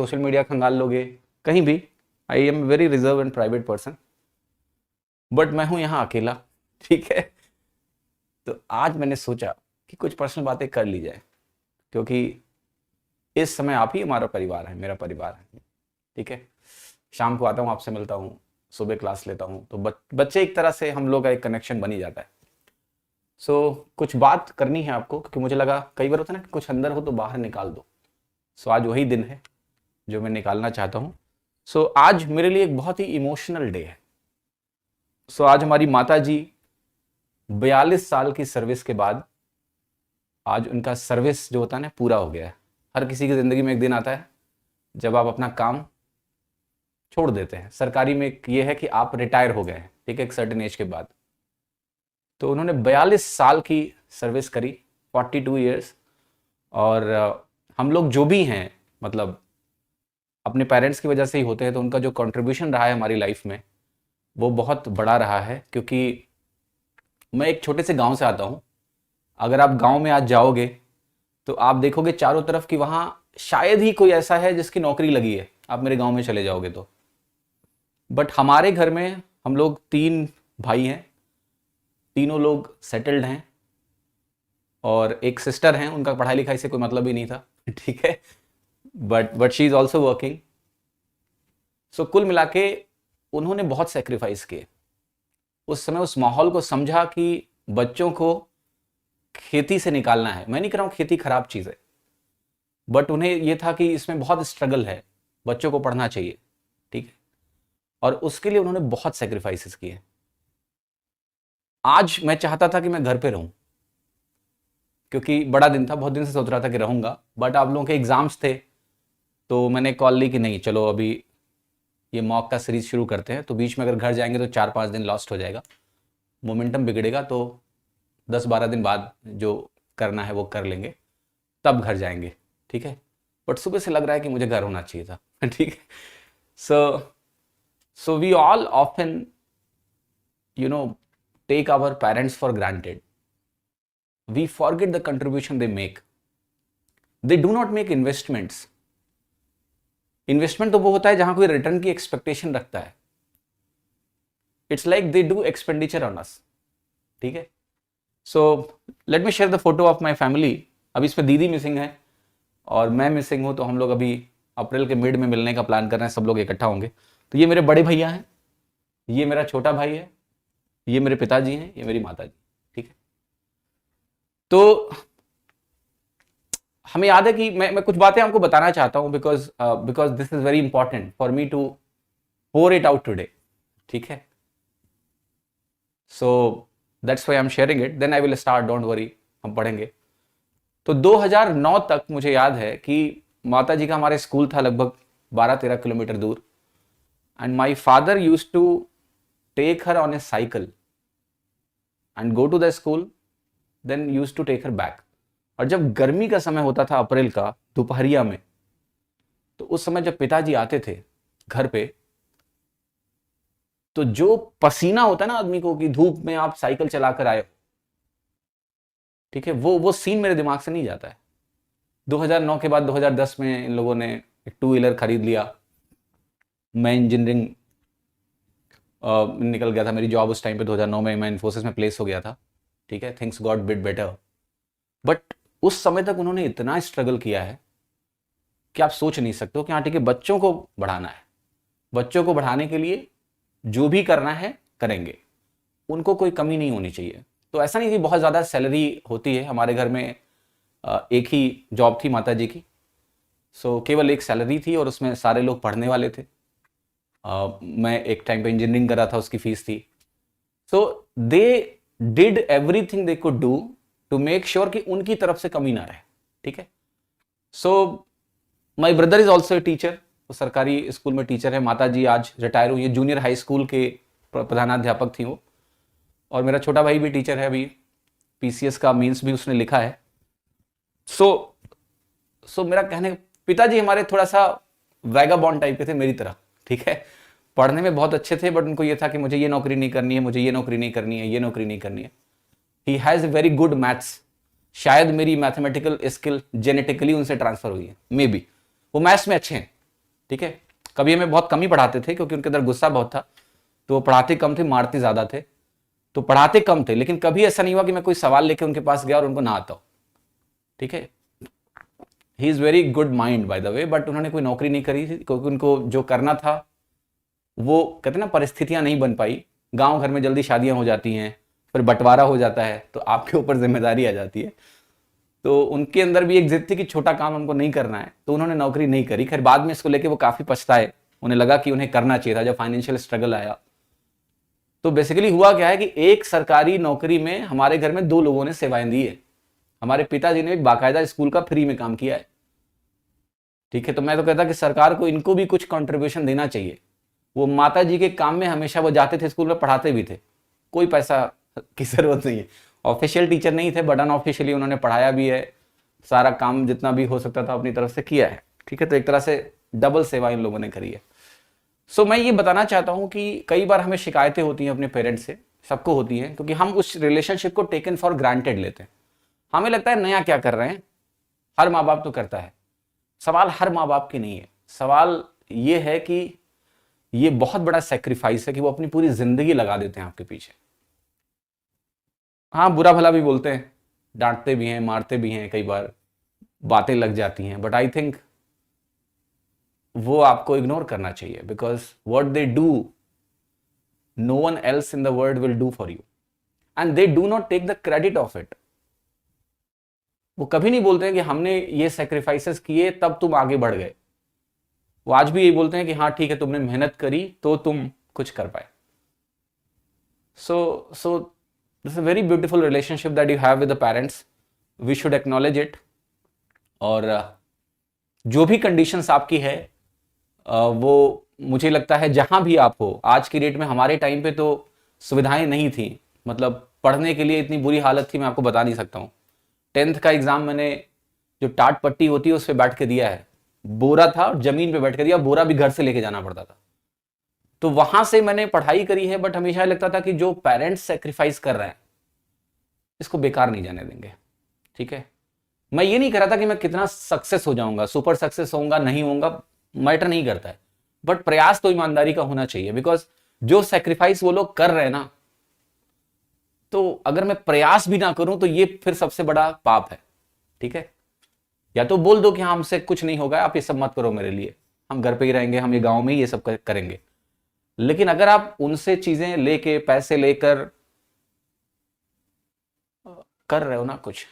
Social media खंगाल लोगे, कहीं भी। I am very reserve and private person, but मैं हूं यहाँ अकेला, ठीक है। तो आज मैंने सोचा कि कुछ पर्सनल बातें कर ली जाए, क्योंकि इस समय आप ही हमारा परिवार है, मेरा परिवार है, ठीक है। शाम को आता हूँ, आपसे मिलता हूँ, सुबह क्लास लेता हूँ, तो बच्चे एक तरह से हम लोग का एक कनेक्शन बन ही जाता है। कुछ बात करनी है आपको, क्योंकि मुझे लगा कई बार होता है ना कि कुछ अंदर हो तो बाहर निकाल दो। आज वही दिन है जो मैं निकालना चाहता हूँ। आज मेरे लिए एक बहुत ही इमोशनल डे है। आज हमारी माता जी 42 साल की सर्विस के बाद आज उनका सर्विस जो होता है ना पूरा हो गया है। हर किसी की ज़िंदगी में एक दिन आता है जब आप अपना काम छोड़ देते हैं। सरकारी में ये है कि आप रिटायर हो गए हैं, ठीक है, एक सर्टेन एज के बाद। तो उन्होंने 42 साल की सर्विस करी, 42 ईयर्स। और हम लोग जो भी हैं, मतलब अपने पेरेंट्स की वजह से ही होते हैं, तो उनका जो कंट्रीब्यूशन रहा है हमारी लाइफ में वो बहुत बड़ा रहा है। क्योंकि मैं एक छोटे से गांव से आता हूं। अगर आप गांव में आज जाओगे तो आप देखोगे चारों तरफ कि वहां शायद ही कोई ऐसा है जिसकी नौकरी लगी है। आप मेरे गांव में चले जाओगे तो, बट हमारे घर में हम लोग 3 भाई हैं, तीनों लोग सेटल्ड हैं, और एक सिस्टर हैं, उनका पढ़ाई लिखाई से कोई मतलब ही नहीं था, ठीक है, but she is also working. कुल मिला के उन्होंने बहुत सेक्रीफाइस किए। उस समय उस माहौल को समझा कि बच्चों को खेती से निकालना है। मैं नहीं कह रहा हूं खेती खराब चीज है, बट उन्हें यह था कि इसमें बहुत स्ट्रगल है, बच्चों को पढ़ना चाहिए, ठीक है। और उसके लिए उन्होंने बहुत सेक्रीफाइसेस किए। आज मैं चाहता था कि मैं घर पे रहूं, क्योंकि बड़ा दिन था, बहुत दिन से सोच रहा था कि रहूंगा, बट आप लोगों के एग्जाम्स थे, तो मैंने कॉल ली कि नहीं, चलो अभी ये मॉक का सीरीज शुरू करते हैं। तो बीच में अगर घर जाएंगे तो 4-5 दिन लॉस्ट हो जाएगा, मोमेंटम बिगड़ेगा। तो 10-12 दिन बाद जो करना है वो कर लेंगे, तब घर जाएंगे, ठीक है। बट सुबह से लग रहा है कि मुझे घर होना चाहिए था, ठीक है। So we all often take our parents for granted. We forget the contribution they make. They do not make investments. Investment तो वो होता है जहां कोई रिटर्न की एक्सपेक्टेशन रखता है। It's like they do expenditure on us, ठीक है। Let me share the photo of my family. अब इसमें दीदी मिसिंग है और मैं मिसिंग हूं, तो हम लोग अभी अप्रैल के मिड में मिलने का प्लान कर रहे हैं, सब लोग इकट्ठा होंगे। तो ये मेरे बड़े भैया हैं, ये मेरा छोटा भाई है, ये मेरे पिताजी हैं, ये मेरी माता जी, ठीक है। तो हमें याद है कि मैं कुछ बातें आपको बताना चाहता हूं, because this is very important for me to pour it out today, ठीक है। That's why I am sharing it, then I will start, don't worry, हम पढ़ेंगे। तो 2009 तक मुझे याद है कि माता जी का हमारे स्कूल था लगभग 12-13 किलोमीटर दूर, and my father used to take her on a cycle and go to the school, then used to take her back. और जब गर्मी का समय होता था अप्रैल का दोपहरिया में, तो उस समय जब पिताजी आते थे घर पे, तो जो पसीना होता है ना आदमी को कि धूप में आप साइकिल चलाकर आए, ठीक है, वो सीन मेरे दिमाग से नहीं जाता है। 2009 के बाद 2010 में इन लोगों ने एक 2 व्हीलर खरीद लिया। मैं इंजीनियरिंग निकल गया था, मेरी जॉब उस टाइम पे 2009 में मैं इन्फोसिस में प्लेस हो गया था, ठीक है, things got bit better. But उस समय तक उन्होंने इतना स्ट्रगल किया है कि आप सोच नहीं सकते हो कि हाँ ठीक है, बच्चों को बढ़ाना है, बच्चों को बढ़ाने के लिए जो भी करना है करेंगे, उनको कोई कमी नहीं होनी चाहिए। तो ऐसा नहीं कि बहुत ज़्यादा सैलरी होती है, हमारे घर में एक ही जॉब थी माता जी की, केवल एक सैलरी थी और उसमें सारे लोग पढ़ने वाले थे। मैं एक टाइम पे इंजीनियरिंग कर रहा था, उसकी फीस थी। They did everything they could do to make sure कि उनकी तरफ से कमी ना रहे, ठीक है। My brother is also a teacher, वो सरकारी स्कूल में टीचर है। माता जी आज रिटायर हुई है, जूनियर हाई स्कूल के प्रधानाध्यापक थी वो। और मेरा छोटा भाई भी टीचर है, अभी पीसीएस का मीन्स भी उसने लिखा है। मेरा कहने, पिताजी हमारे थोड़ा सा वैगाबॉन्ड टाइप के थे मेरी तरह, ठीक है। पढ़ने में बहुत अच्छे थे, बट उनको ये था कि मुझे ये नौकरी नहीं करनी है, मुझे ये नौकरी नहीं करनी है, ये नौकरी नहीं करनी है। He has a very good maths. शायद मेरी मैथमेटिकल स्किल जेनेटिकली उनसे ट्रांसफर हुई है, मे बी वो मैथ्स में अच्छे हैं, ठीक है। कभी हमें बहुत कम ही पढ़ाते थे क्योंकि उनके अंदर गुस्सा बहुत था, तो वो पढ़ाते कम थे, मारते ज़्यादा थे, तो पढ़ाते कम थे। लेकिन कभी ऐसा नहीं हुआ कि मैं कोई सवाल लेके उनके पास गया और उनको ना आता हो, ठीक है। He is very good mind by the way, but उन्होंने कोई नौकरी नहीं करी क्योंकि उनको जो करना था वो कहते ना परिस्थितियां नहीं बन पाई। गांव घर में जल्दी शादियां हो जाती हैं, फिर बंटवारा हो जाता है, तो आपके ऊपर जिम्मेदारी आ जाती है। तो उनके अंदर भी एक जिद थी कि छोटा काम हमको नहीं करना है, तो उन्होंने नौकरी नहीं करी। खैर बाद में इसको लेके वो काफ़ी पछताए, उन्हें लगा कि उन्हें करना चाहिए था जब फाइनेंशियल स्ट्रगल आया। तो बेसिकली हुआ क्या है कि एक सरकारी नौकरी में हमारे घर में 2 लोगों ने सेवाएं दी है। हमारे पिताजी ने एक बाकायदा स्कूल का फ्री में काम किया है, ठीक है। तो मैं तो कहता कि सरकार को इनको भी कुछ कंट्रीब्यूशन देना चाहिए। वो माता जी के काम में हमेशा वो जाते थे, स्कूल में पढ़ाते भी थे, कोई पैसा की जरूरत नहीं है। ऑफिशियल टीचर नहीं थे बट अनऑफिशियली उन्होंने पढ़ाया भी है, सारा काम जितना भी हो सकता था अपनी तरफ से किया है, ठीक है। तो एक तरह से डबल सेवा इन लोगों ने करी है। सो मैं ये बताना चाहता हूँ कि कई बार हमें शिकायतें होती हैं अपने पेरेंट्स से, सबको होती हैं, क्योंकि हम उस रिलेशनशिप को टेकन फॉर ग्रांटेड लेते हैं। हमें लगता है नया क्या कर रहे हैं, हर माँ बाप तो करता है। सवाल हर माँ बाप की नहीं है, सवाल ये है कि ये बहुत बड़ा सेक्रीफाइस है कि वो अपनी पूरी जिंदगी लगा देते हैं आपके पीछे। हाँ, बुरा भला भी बोलते हैं, डांटते भी हैं, मारते भी हैं, कई बार बातें लग जाती हैं, बट आई थिंक वो आपको इग्नोर करना चाहिए, because what they do no one else in the world will do for you, and they do not take the credit of it. वो कभी नहीं बोलते हैं कि हमने ये सेक्रीफाइसेस किए तब तुम आगे बढ़ गए। वो आज भी यही बोलते हैं कि हाँ ठीक है, तुमने मेहनत करी तो तुम कुछ कर पाए। So this a very beautiful relationship that you have with the parents, we should acknowledge it. और जो भी कंडीशंस आपकी है वो मुझे लगता है जहां भी आप हो, आज की डेट में, हमारे टाइम पे तो सुविधाएं नहीं थी, मतलब पढ़ने के लिए इतनी बुरी हालत थी, मैं आपको बता नहीं सकता हूँ। 10th का एग्जाम मैंने जो टाट पट्टी होती है उस पर बैठ के दिया है, बोरा था और जमीन पे बैठ के दिया, बोरा भी घर से लेके जाना पड़ता था। तो वहां से मैंने पढ़ाई करी है, बट हमेशा लगता था कि जो पेरेंट्स सेक्रीफाइस कर रहे हैं इसको बेकार नहीं जाने देंगे, ठीक है। मैं ये नहीं कह रहा था कि मैं कितना सक्सेस हो जाऊंगा, सुपर सक्सेस होऊंगा नहीं होऊंगा मैटर नहीं करता है, बट प्रयास तो ईमानदारी का होना चाहिए, बिकॉज जो सेक्रीफाइस वो लोग कर रहे हैं ना, तो अगर मैं प्रयास भी ना करूं तो ये फिर सबसे बड़ा पाप है, ठीक है। या तो बोल दो कि हाँ हमसे कुछ नहीं होगा, आप ये सब मत करो मेरे लिए, हम घर पे ही रहेंगे, हम ये गांव में ही ये सब करेंगे। लेकिन अगर आप उनसे चीजें लेके, पैसे लेकर कर रहे हो ना कुछ,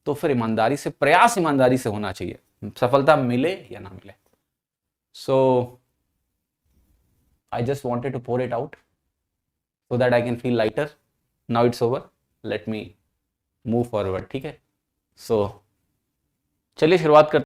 तो फिर ईमानदारी से, प्रयास ईमानदारी से होना चाहिए, सफलता मिले या ना मिले। So I just wanted to pour it out so that I can feel lighter. Now it's over. Let me move forward, ठीक है। सो चलिए शुरुआत करते